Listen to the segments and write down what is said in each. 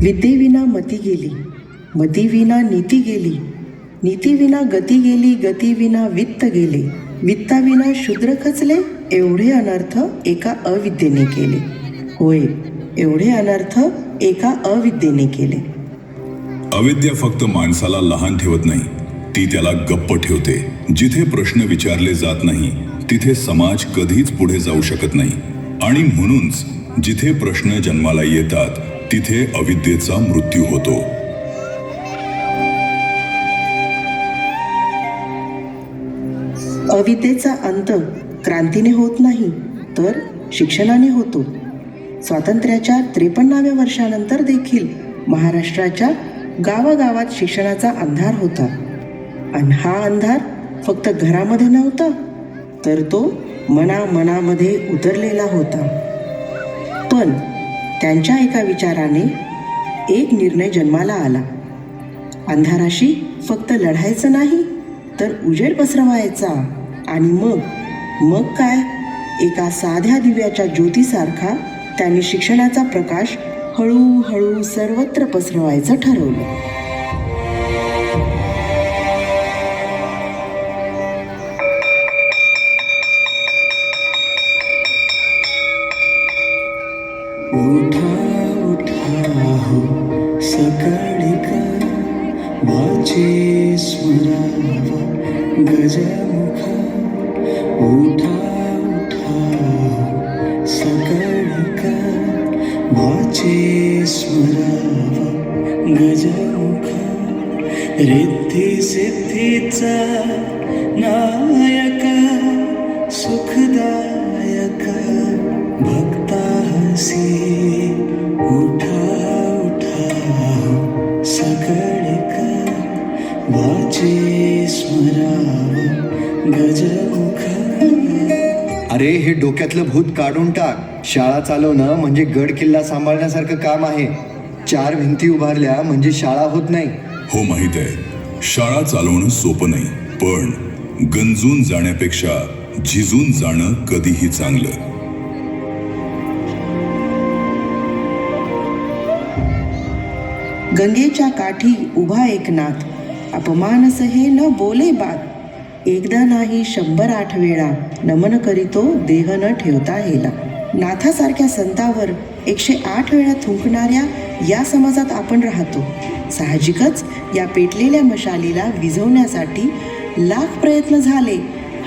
विद्येविना मती गेली, मतीविना नीती गेली, नीतीविना गती गेली, गतीविना वित्त गेले, वित्ताविना शूद्र खचले. एवढे अनर्थ एका अविद्येने केले. होय, एवढे अनर्थ एका अविद्येने केले. अविद्या फक्त माणसाला लहान ठेवत नाही, ती त्याला गप्प ठेवते. जिथे प्रश्न विचारले जात नाही तिथे समाज कधीच पुढे जाऊ शकत नाही. आणि म्हणूनच जिथे प्रश्न जन्माला येतात तिथे अविद्येचा मृत्यू होतो. अविद्येचा अंत क्रांतीने होत नाही तर शिक्षणाने होतो. स्वातंत्र्याच्या 53व्या वर्षानंतर देखील महाराष्ट्राच्या गावागावात शिक्षणाचा अंधार होता. आणि हा अंधार फक्त घरामध्ये नव्हता तर तो मनामध्ये उतरलेला होता. पण त्यांच्या एका विचाराने एक निर्णय जन्माला आला. अंधाराशी फक्त लढायचं नाही तर उजेड पसरवायचा. आणि मग काय, एका साध्या दिव्याच्या ज्योतीसारखा त्यांनी शिक्षणाचा प्रकाश हळूहळू सर्वत्र पसरवायचं ठरवलं. उठा उठा हो सकाळी का वाचे स्मरावा गजमुखा. उठा उठा हो सकाळी का वाचे स्मरावा गजमुखा. रिद्धी सिद्धीचा नायका सुखदायका भक्तासी. उठा उठा सकाळी का वाचे स्मरावा गजमुखा. अरे हे डोक्यातलं भूत काढून टाक. शाळा चालवणं म्हणजे गड किल्ला सांभाळण्यासारखं काम आहे. 4 भिंती उभारल्या म्हणजे शाळा होत नाही. हो माहित आहे, शाळा चालवणं सोपं नाही, पण गंजून जाण्यापेक्षा झिजून जाणं कधीही चांगलं. गंगेच्या काठी उभा एक नाथ, अपमान सहे न बोले बात. एकदा नाही 108 वेळा नमन करीतो देह न ठेवता हेला. नाथासारख्या संतावर 108 वेळा थुंकणाऱ्या या समाजात आपण राहतो. साहजिकच या पेटलेल्या मशालीला विझवण्यासाठी लाख प्रयत्न झाले,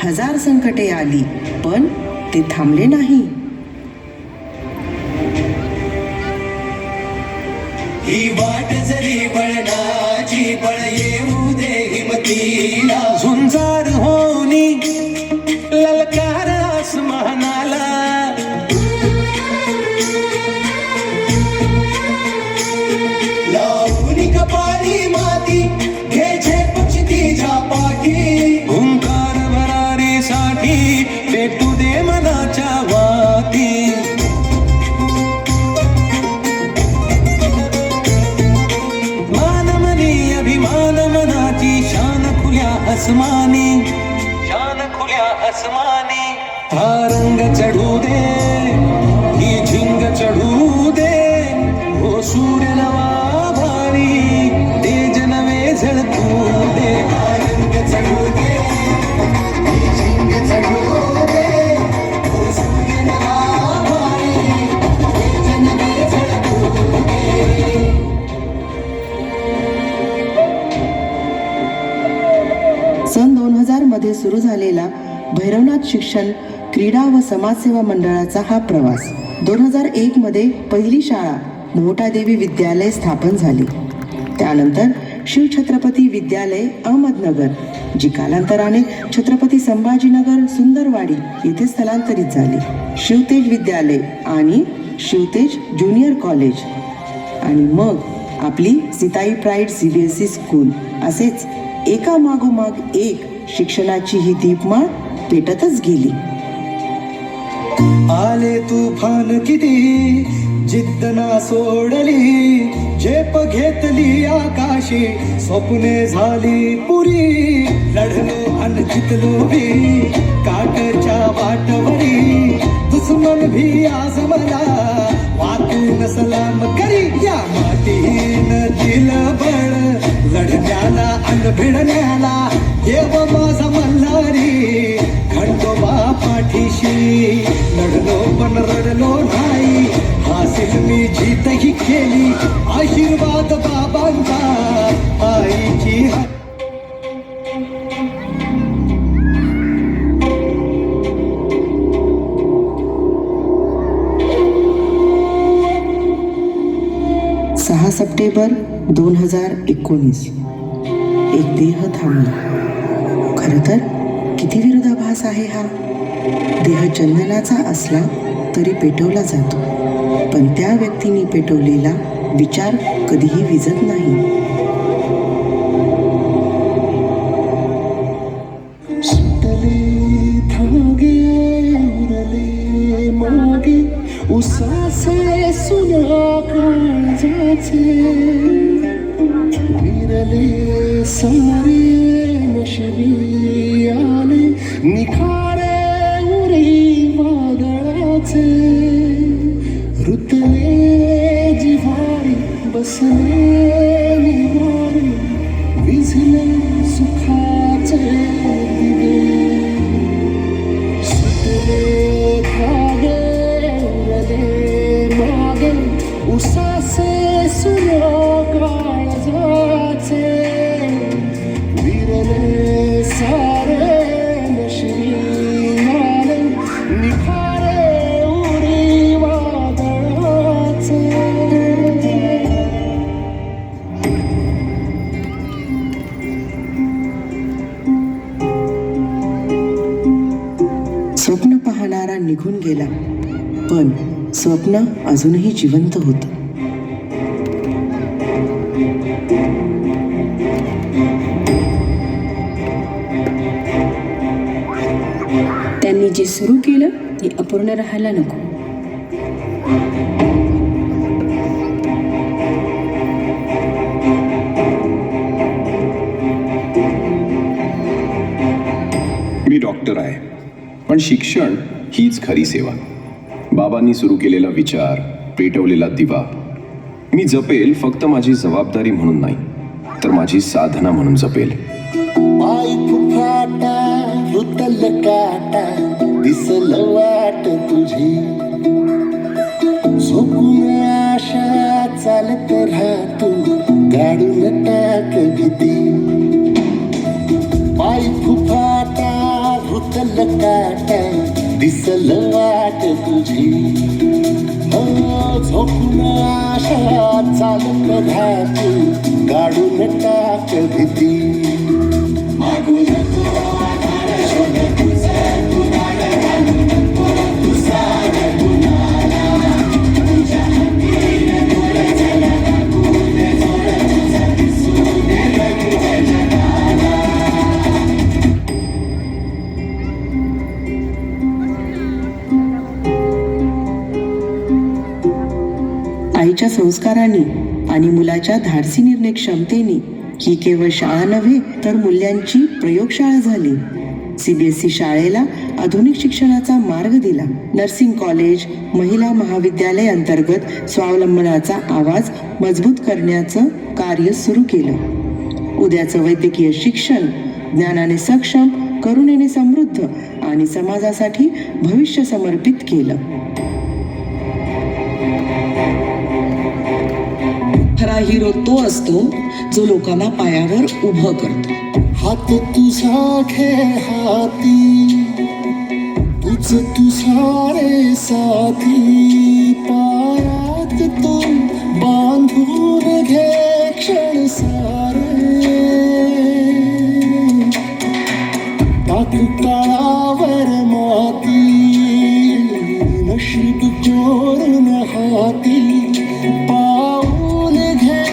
1000 संकटे आली, पण ते थांबले नाही. ही वाट जरी बळणाची बळ येऊ दे हिमतीला. झुंजार होनी ललकार आसमानाला. लावून कपाळी माती घ्यायचे पक्षितीच्या पाठी. ओंकार भरारीसाठी पेटू दे मनाच्या वाती. अभिमान मनाची शान खुल्या आसमानी. शान खुल्या आसमानी. हा रंग चढू दे, ही झिंग चढू दे. हो सूर्य नवा भारी, तेज नवे झळकू दे. हा रंग चढू दे, ही झिंग चढू दे. हो सूर्य नवा भारी, तेज नवे झळकू दे. सन 2000 मध्ये सुरू झालेला भैरवनाथ शिक्षण, क्रीडा व समाजसेवा मंडळाचा हा प्रवास. 2001 मध्ये पहिली शाळा मोहटादेवी विद्यालय स्थापन झाली. त्यानंतर शिवछत्रपती विद्यालय अहमदनगर, जी कालांतराने छत्रपती संभाजीनगर सुंदरवाडी येथे स्थलांतरित झाली. शिवतेज विद्यालय आणि शिवतेज ज्युनियर कॉलेज आणि मग आपली सीताई प्राईड CBSE स्कूल. असेच एका मागोमाग एक शिक्षणाची ही दीपमाळ पेटतच गेली. आले तुफान किती जिद्द ना सोडली. झेप घेतली आकाशी स्वप्ने झाली पुरी. लढलो अन जितलो बी काटच्या वाटवरी. दुश्मन भी आज मला वाटून सलाम करी. या मातीनं दिलं बळ लढण्याला अन भिडण्याला, देव माझा मल्हारी खंडोबा पाठीशी. लढलो पण रडलो नाही, हासील मी जीतही केली, आशीर्वाद बाबांचा आईची हात. सहा सप्टेंबर 2019. एक देह थांबला. खरं तर किती विरोधाभास आहे हा. देह चंदनाचा असला तरी पेटवला जातो, पण त्या व्यक्तीने पेटवलेला विचार कधीही विझत नाही. सुटले धागे उरले मागे, उसासे सुना काळजाचे. विरले सारे नशिबी आले, निखारे उरी वादळाचे. रुतले जिव्हारी बसले निवारी, विझले सुखाचे दिवे. सुटले धागे उरले मागे, उसासे सुना काळजाचे. विरले सारे नशिबी आले, निखारे उरी वादळाचे. स्वप्न पाहणारा निघून गेला, पण स्वप्न अजूनही जिवंत होतं. त्यांनी जे सुरू केलं ते अपूर्ण राहायला नको. मी डॉक्टर आहे, पण शिक्षण हीच खरी सेवा. बाबांनी सुरू केलेला विचार, पेटवलेला दिवा मी जपेल, फक्त माझी जबाबदारी म्हणून नाही, तर माझी साधना म्हणून जपेल. पाय फुफाटा रुतल काटा, दिसल वाट तुझी. झोपून आशा चालत राहतो, गाडून टाक भीती. पाय फुफाटा रुतल काटा, दिसल वाट तुझी. झोपून आशा चालत राहतो, गाडून टाक भीती. आईच्या संस्कारांनी आणि मुलाच्या धाडसी निर्णय क्षमतेने ही केवळ शाळा नव्हे तर मूल्यांची प्रयोगशाळा झाली. CBSE शाळेला आधुनिक शिक्षणाचा मार्ग दिला. नर्सिंग कॉलेज, महिला महाविद्यालय अंतर्गत स्वावलंबनाचा आवाज मजबूत करण्याचं कार्य सुरू केलं. उद्याचं वैद्यकीय शिक्षण ज्ञानाने सक्षम, करुणेने समृद्ध आणि समाजासाठी भविष्य समर्पित केलं. खरा हिरो तो असतो जो लोकांना पायावर उभं करतो. हात तुझा घे हाती, तुझ तुझा रे साथी. पायात तू बांधून घे क्षण सारे. टाक तळावर माती, नशीब चोरून हाती. पाऊल घे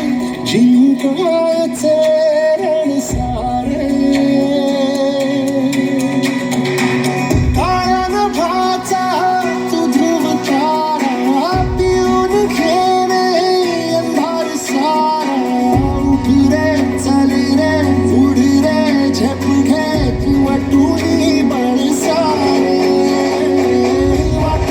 जिंकायचे रण सारे. काळ्या नभाचा तू ध्रुव तारा, पिऊन घेणे अंधार सारा. उठ रे चल रे उड रे, झेप घे किंवा टुनी बळ सारे. वाट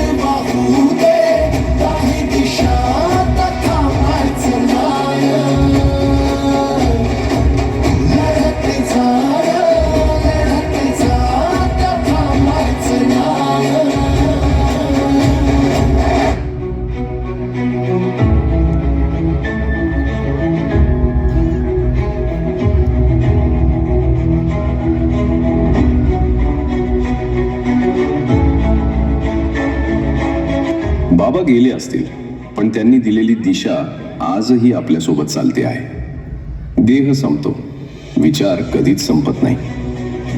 गेले असतील, पण त्यांनी दिलेली दिशा आजही आपल्यासोबत चालते आहे. देह संपतो, विचार कधीच संपत नाही.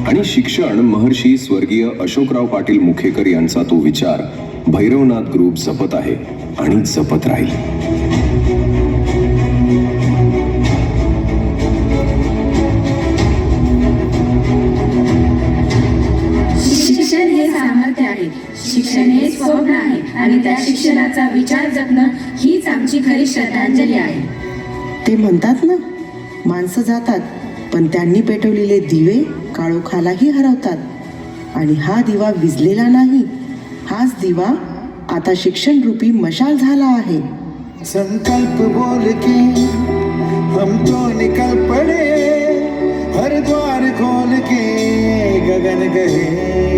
आणि शिक्षण महर्षी स्वर्गीय अशोकराव पाटील मुखेकर यांचा तो विचार भैरवनाथ ग्रुप जपत आहे आणि जपत राहील. शिक्षण हे सामर्थ्य आहे, शिक्षण हे स्वप्न आहे आणि त्या शिक्षणाचा विचार जपणं हीच आमची खरी श्रद्धांजली आहे. ते म्हणतात ना, माणसं जातात पण त्यांनी पेटवलेले दिवे काळोखालाही हरवतात. आणि हा दिवा विझलेला नाही, हाच दिवा आता शिक्षण रूपी मशाल झाला आहे. संकल्प बोल के हम तो निकल पड़े, हर द्वार खोल के गगन गए.